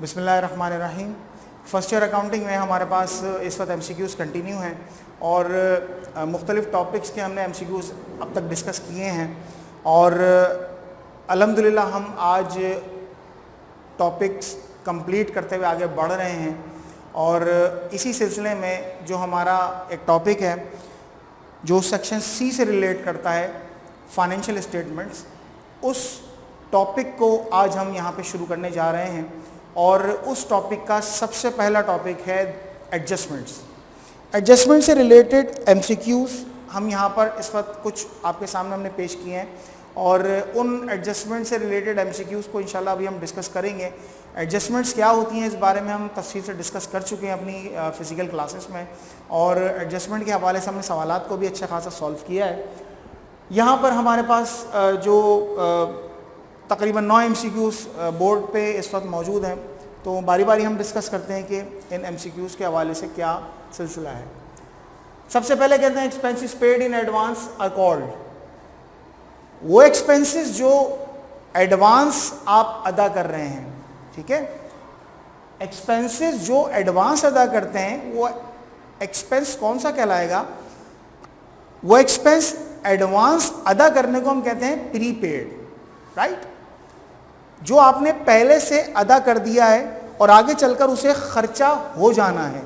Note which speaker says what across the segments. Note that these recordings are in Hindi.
Speaker 1: बिस्मिल्लाहिर्रहमानिर्रहीम। फ़र्स्ट ईयर अकाउंटिंग में हमारे पास इस वक्त MCQs कंटिन्यू हैं और मुख्तलिफ़ टॉपिक्स के हमने MCQs अब तक डिस्कस किए हैं और अल्हम्दुलिल्लाह हम आज टॉपिक्स कंप्लीट करते हुए आगे बढ़ रहे हैं। और इसी सिलसिले में जो हमारा एक टॉपिक है जो सेक्शन C से रिलेट करता है, फाइनेंशियल स्टेटमेंट्स, उस टॉपिक को आज हम यहाँ पे शुरू करने जा रहे हैं। और उस टॉपिक का सबसे पहला टॉपिक है एडजस्टमेंट्स। एडजस्टमेंट से रिलेटेड MCQs हम यहाँ पर इस वक्त कुछ आपके सामने हमने पेश किए हैं और उन एडजस्टमेंट से रिलेटेड MCQs को इंशाल्लाह अभी हम डिस्कस करेंगे। एडजस्टमेंट्स क्या होती हैं इस बारे में हम तफसील से डिस्कस कर चुके हैं अपनी फ़िज़िकल क्लासेस में और एडजस्टमेंट के हवाले से हमने सवालात को भी अच्छा खासा सॉल्व किया है। यहाँ पर हमारे पास जो तकरीबन 9 MCQs बोर्ड पे इस वक्त मौजूद हैं, तो बारी बारी हम डिस्कस करते हैं कि इन MCQs के हवाले से क्या सिलसिला है। सबसे पहले कहते हैं expenses paid in advance are called. वो एक्सपेंसेस जो एडवांस आप अदा कर रहे हैं, ठीक है, एक्सपेंसेस जो एडवांस अदा करते हैं वो एक्सपेंस कौन सा कहलाएगा? वो एक्सपेंस एडवांस अदा करने को हम कहते हैं प्रीपेड, राइट। जो आपने पहले से अदा कर दिया है और आगे चलकर उसे खर्चा हो जाना है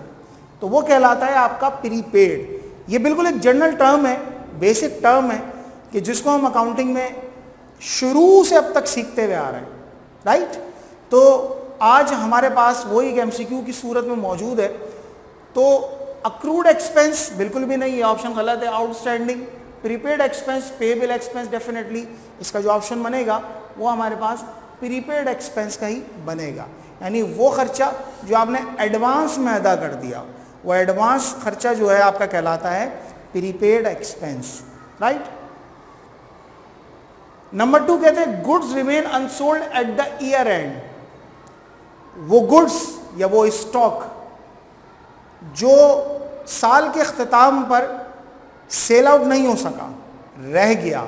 Speaker 1: तो वो कहलाता है आपका प्रीपेड। ये बिल्कुल एक जनरल टर्म है, बेसिक टर्म है कि जिसको हम अकाउंटिंग में शुरू से अब तक सीखते हुए आ रहे हैं, राइट। तो आज हमारे पास वो एक MCQ की सूरत में मौजूद है। तो अक्रूड एक्सपेंस बिल्कुल भी नहीं, ये ऑप्शन गलत है। Outstanding, prepaid expense, payable expense, definitely इसका जो ऑप्शन बनेगा वो हमारे पास प्रीपेड एक्सपेंस का ही बनेगा। यानी वो खर्चा जो आपने एडवांस में अदा कर दिया, वो एडवांस खर्चा जो है आपका कहलाता है प्रीपेड एक्सपेंस, राइट। नंबर 2 कहते हैं goods remain unsold at the year and. वो गुड्स या वो स्टॉक जो साल के अख्ताम पर सेल आउट नहीं हो सका, रह गया,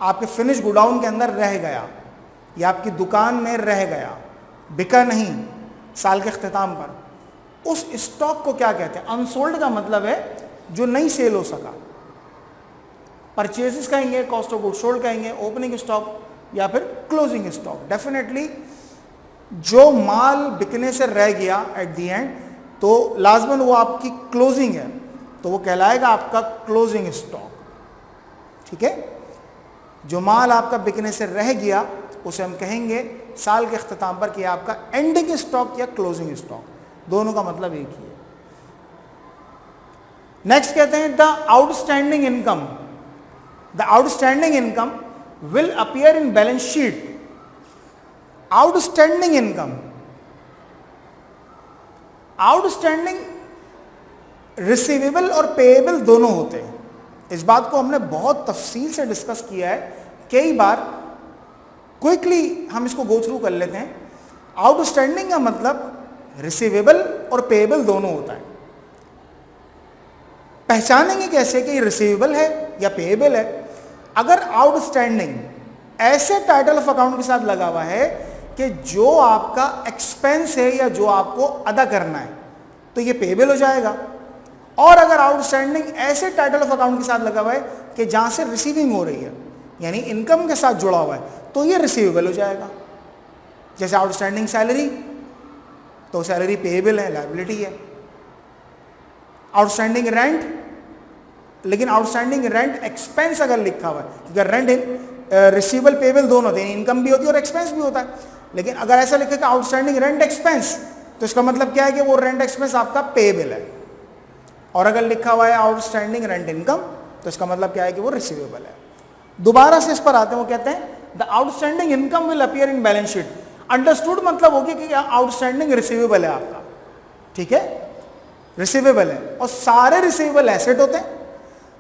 Speaker 1: आपके फिनिश गोडाउन के अंदर रह गया या आपकी दुकान में रह गया, बिका नहीं साल के अख्ताम पर, उस स्टॉक को क्या कहते हैं? अनसोल्ड का मतलब है जो नहीं सेल हो सका। परचेजेस कहेंगे, कॉस्ट ऑफ गुड्स सोल्ड कहेंगे, ओपनिंग स्टॉक या फिर क्लोजिंग स्टॉक। डेफिनेटली जो माल बिकने से रह गया एट दी एंड, तो लाजमन वो आपकी क्लोजिंग है, तो वो कहलाएगा आपका क्लोजिंग स्टॉक, ठीक है। जो माल आपका बिकने से रह गया उसे हम कहेंगे साल के अख्ताम पर कि आपका एंडिंग स्टॉक या क्लोजिंग स्टॉक, दोनों का मतलब एक ही है। नेक्स्ट कहते हैं the outstanding income. The outstanding income will appear in balance sheet. Outstanding income, outstanding receivable और पेएबल दोनों होते हैं। इस बात को हमने बहुत तफसील से डिस्कस किया है कई बार। क्विकली हम इसको गो थ्रू कर लेते हैं। आउटस्टैंडिंग का मतलब रिसीवेबल और पेएबल दोनों होता है। पहचानेंगे कैसे कि रिसीवेबल है या पेएबल है? अगर आउटस्टैंडिंग ऐसे टाइटल ऑफ अकाउंट के साथ लगा हुआ है कि जो आपका एक्सपेंस है या जो आपको अदा करना है, तो ये पेएबल हो जाएगा। और अगर आउटस्टैंडिंग ऐसे टाइटल ऑफ अकाउंट के साथ लगा हुआ है कि जहां से रिसीविंग हो रही है, यानी इनकम के साथ जुड़ा हुआ है, तो ये रिसीवेबल हो जाएगा। जैसे आउटस्टैंडिंग सैलरी, तो सैलरी पेएबल है, लायबिलिटी है। आउटस्टैंडिंग रेंट, लेकिन आउटस्टैंडिंग रेंट एक्सपेंस अगर लिखा हुआ है, क्योंकि रेंट रिसीवेबल पेएबल दोनों होते हैं, इनकम भी होती है और एक्सपेंस भी होता है। लेकिन अगर ऐसा लिखे कि आउटस्टैंडिंग रेंट एक्सपेंस, तो इसका मतलब क्या है कि वो रेंट एक्सपेंस आपका पेएबल है। और अगर लिखा हुआ है आउटस्टैंडिंग रेंट इनकम, तो इसका मतलब क्या है कि वो रिसीवेबल है। दोबारा से इस पर आते हैं, वो कहते हैं the outstanding income will appear in balance sheet. Understood मतलब होगी कि आउटस्टैंडिंग रिसीवेबल है आपका, ठीक है, रिसीवेबल है। और सारे रिसीवेबल एसेट होते हैं,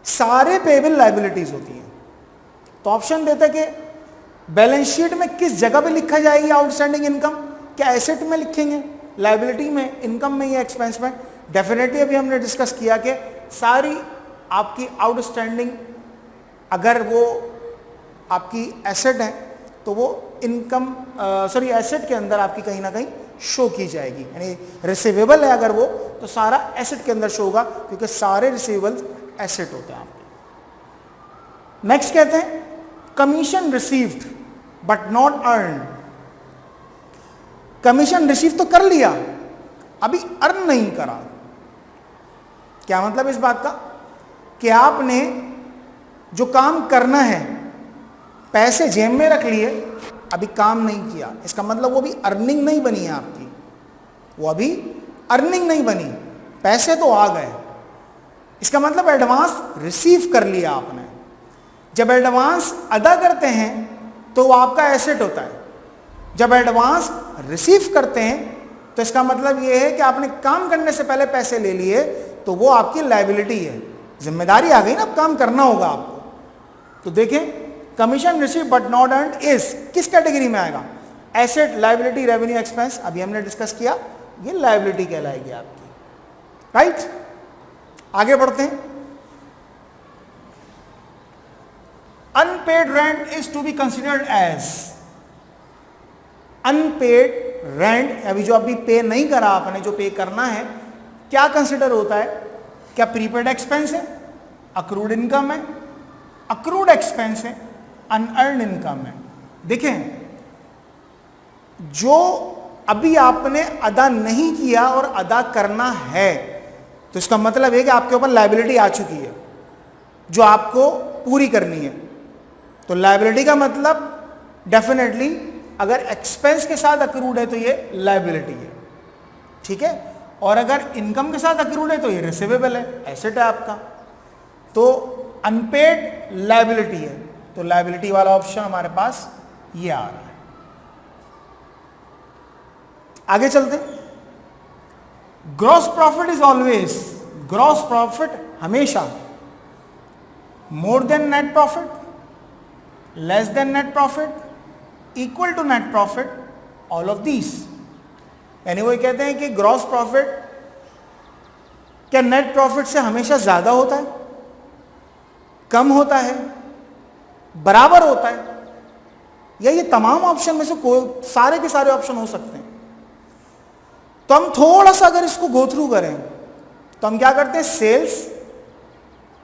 Speaker 1: सारे पेएबल लायबिलिटीज होती हैं। तो ऑप्शन देते हैं कि बैलेंस शीट में किस जगह पे लिखा जाएगी आउटस्टैंडिंग इनकम? क्या एसेट में लिखेंगे, लायबिलिटी में, इनकम में या एक्सपेंस में? डेफिनेटली अभी हमने डिस्कस किया कि सारी आपकी आउटस्टैंडिंग अगर वो आपकी एसेट है तो वो इनकम एसेट के अंदर आपकी कहीं ना कहीं शो की जाएगी, यानी रिसीवेबल है अगर वो तो सारा एसेट के अंदर शो होगा, क्योंकि सारे रिसीवेबल्स एसेट होते हैं आपके। नेक्स्ट कहते हैं commission received but not earn. Commission receive तो कर लिया, अभी अर्न नहीं करा। क्या मतलब इस बात का कि आपने जो काम करना है पैसे जेब में रख लिए, अभी काम नहीं किया, इसका मतलब वो भी अर्निंग नहीं बनी है आपकी, वो अभी अर्निंग नहीं बनी, पैसे तो आ गए, इसका मतलब एडवांस रिसीव कर लिया आपने। जब एडवांस अदा करते हैं तो वो आपका एसेट होता है, जब एडवांस रिसीव करते हैं तो इसका मतलब ये है कि आपने काम करने से पहले पैसे ले लिए, तो वो आपकी लायबिलिटी है, जिम्मेदारी आ गई ना, अब काम करना होगा आपको। तो देखें commission receive but not earn is किस कैटेगरी में आएगा? Asset, liability, revenue, expense. अभी हमने डिस्कस किया, ये लायबिलिटी कहलाएगी आपकी, राइट। आगे बढ़ते हैं। Unpaid rent is to be considered as, unpaid rent अभी जो अभी पे नहीं करा आपने, जो पे करना है, क्या कंसिडर होता है? क्या प्रीपेड एक्सपेंस है, अक्रूड इनकम है, अक्रूड एक्सपेंस है, अनअर्न इनकम है। देखें जो अभी आपने अदा नहीं किया और अदा करना है, तो इसका मतलब है कि आपके ऊपर लायबिलिटी आ चुकी है जो आपको पूरी करनी है। तो लायबिलिटी का मतलब डेफिनेटली अगर एक्सपेंस के साथ अक्रूड है तो ये लायबिलिटी है, ठीक है, और अगर इनकम के साथ अक्रूड है तो ये रिसीवेबल है, एसेट है आपका। तो अनपेड लायबिलिटी है, तो लायबिलिटी वाला ऑप्शन हमारे पास ये आ रहा है। आगे चलते हैं। Gross profit is always, gross profit हमेशा more than net profit, less than net profit, equal to net profit, all of these. यानी वो कहते हैं कि ग्रॉस प्रॉफिट क्या नेट प्रॉफिट से हमेशा ज्यादा होता है, कम होता है, बराबर होता है, या ये तमाम ऑप्शन में से कोई, सारे के सारे ऑप्शन हो सकते हैं। तो हम थोड़ा सा अगर इसको गो थ्रू करें तो हम क्या करते हैं, sales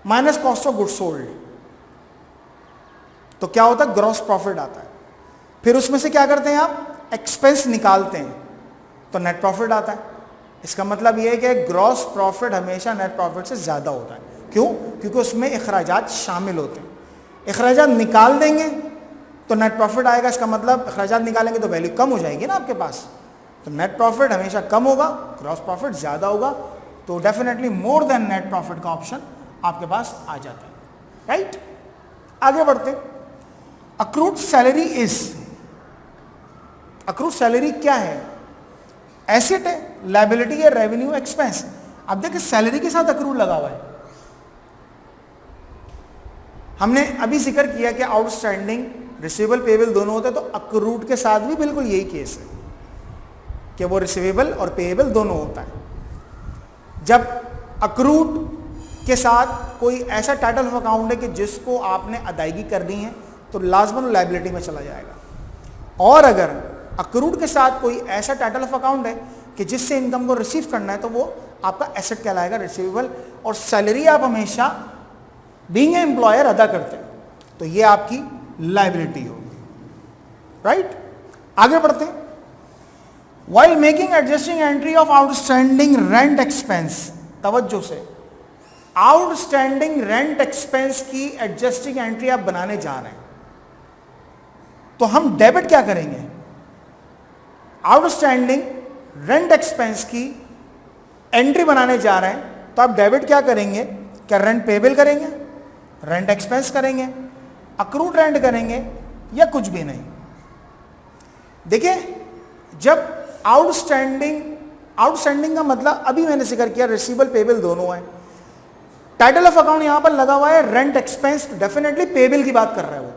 Speaker 1: minus cost of goods sold, तो क्या होता है, ग्रॉस प्रॉफिट आता है। फिर उसमें से क्या करते हैं आप, एक्सपेंस निकालते हैं, तो नेट प्रॉफिट आता है। इसका मतलब यह है कि ग्रॉस प्रॉफिट हमेशा नेट प्रॉफिट से ज़्यादा होता है। क्यों? क्योंकि उसमें अखराजात शामिल होते हैं। अखराजात निकाल देंगे तो नेट प्रॉफिट आएगा, इसका मतलब अखराजात निकालेंगे तो वैल्यू कम हो जाएगी ना आपके पास, तो नेट प्रॉफिट हमेशा कम होगा, ग्रॉस प्रॉफिट ज़्यादा होगा, तो definitely more than net profit का ऑप्शन आपके पास आ जाता है, राइट। आगे बढ़ते। Accrued salary is, accrued salary क्या है? एसेट है, लायबिलिटी है, रेवेन्यू, एक्सपेंस। अब देखिए सैलरी के साथ अक्रूड लगा हुआ है। हमने अभी जिक्र किया कि आउटस्टैंडिंग, रिसीवेबल, पेएबल दोनों होते हैं, तो अक्रूड के साथ भी बिल्कुल यही केस है कि वो रिसीवेबल और पेएबल दोनों होता है। जब अक्रूड के साथ कोई ऐसा टाइटल ऑफ अकाउंट है कि जिसको आपने अदायगी करनी है, तो लाजमन लायबिलिटी में चला जाएगा। और अगर अक्रूड के साथ कोई ऐसा टाइटल ऑफ अकाउंट है कि जिससे इनकम को रिसीव करना है, तो वो आपका एसेट कहलाएगा, रिसीवेबल। और सैलरी आप हमेशा बीइंग ए एम्प्लॉयर अदा करते हैं, तो ये आपकी लायबिलिटी होगी, राइट। आगे बढ़ते हैं। While making adjusting entry of outstanding rent expense, तवज्जो से, आउटस्टैंडिंग रेंट एक्सपेंस की एडजस्टिंग एंट्री आप बनाने जा रहे हैं, तो हम डेबिट क्या करेंगे? आउटस्टैंडिंग रेंट एक्सपेंस की एंट्री बनाने जा रहे हैं, तो आप डेबिट क्या करेंगे? क्या रेंट पेएबल करेंगे, रेंट एक्सपेंस करेंगे, अक्रूड रेंट करेंगे, या कुछ भी नहीं? देखिए जब आउटस्टैंडिंग का मतलब अभी मैंने जिक्र किया, रिसीवेबल पेएबल दोनों है। टाइटल ऑफ अकाउंट यहां पर लगा हुआ है रेंट एक्सपेंस, डेफिनेटली पेएबल की बात कर रहा है वो।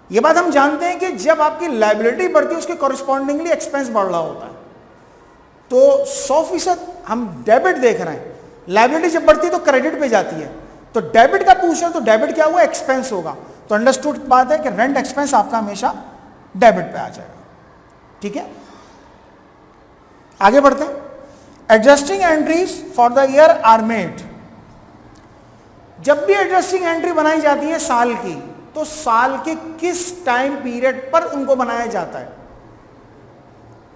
Speaker 1: ये बात हम जानते हैं कि जब आपकी लायबिलिटी बढ़ती है उसके कॉरस्पॉन्डिंगली एक्सपेंस बढ़ रहा होता है। तो 100% हम डेबिट देख रहे हैं, लायबिलिटी जब बढ़ती है तो क्रेडिट पे जाती है, तो डेबिट का पूछ रहे हैं, तो डेबिट क्या हुआ? एक्सपेंस होगा। तो अंडरस्टूड बात है कि रेंट एक्सपेंस आपका हमेशा डेबिट पे आ जाएगा, ठीक है। आगे बढ़ते हैं। Adjusting entries for the year are made. जब भी एडजस्टिंग एंट्री बनाई जाती है साल की, तो साल के किस टाइम पीरियड पर उनको बनाया जाता है?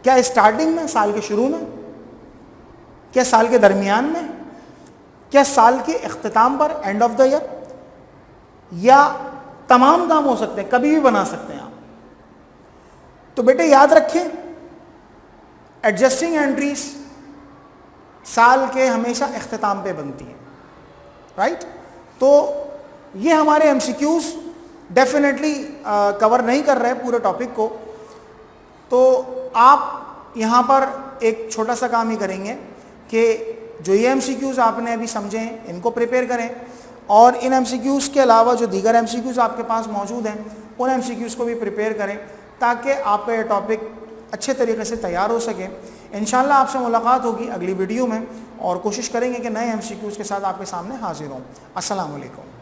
Speaker 1: क्या स्टार्टिंग में, साल के शुरू में, क्या साल के दरमियान में, क्या साल के इख्तिताम पर, एंड ऑफ द ईयर, या तमाम काम हो सकते हैं, कभी भी बना सकते हैं आप। तो बेटे याद रखें, एडजस्टिंग एंट्रीज साल के हमेशा इख्तिताम पे बनती हैं, राइट। तो ये हमारे एमसीक्यूज डेफिनेटली कवर नहीं कर रहे पूरे टॉपिक को। तो आप यहाँ पर एक छोटा सा काम ही करेंगे कि जो ये एमसीक्यूज आपने अभी समझे हैं इनको प्रिपेयर करें, और इन एमसीक्यूज के अलावा जो दीगर एमसीक्यूज आपके पास मौजूद हैं उन एमसीक्यूज को भी प्रिपेयर करें, ताकि आपका ये टॉपिक अच्छे तरीके से तैयार हो सके। इंशाल्लाह आपसे मुलाकात होगी अगली वीडियो में, और कोशिश करेंगे कि नए एमसीक्यूज के साथ आपके सामने हाजिर हों। अस्सलाम वालेकुम।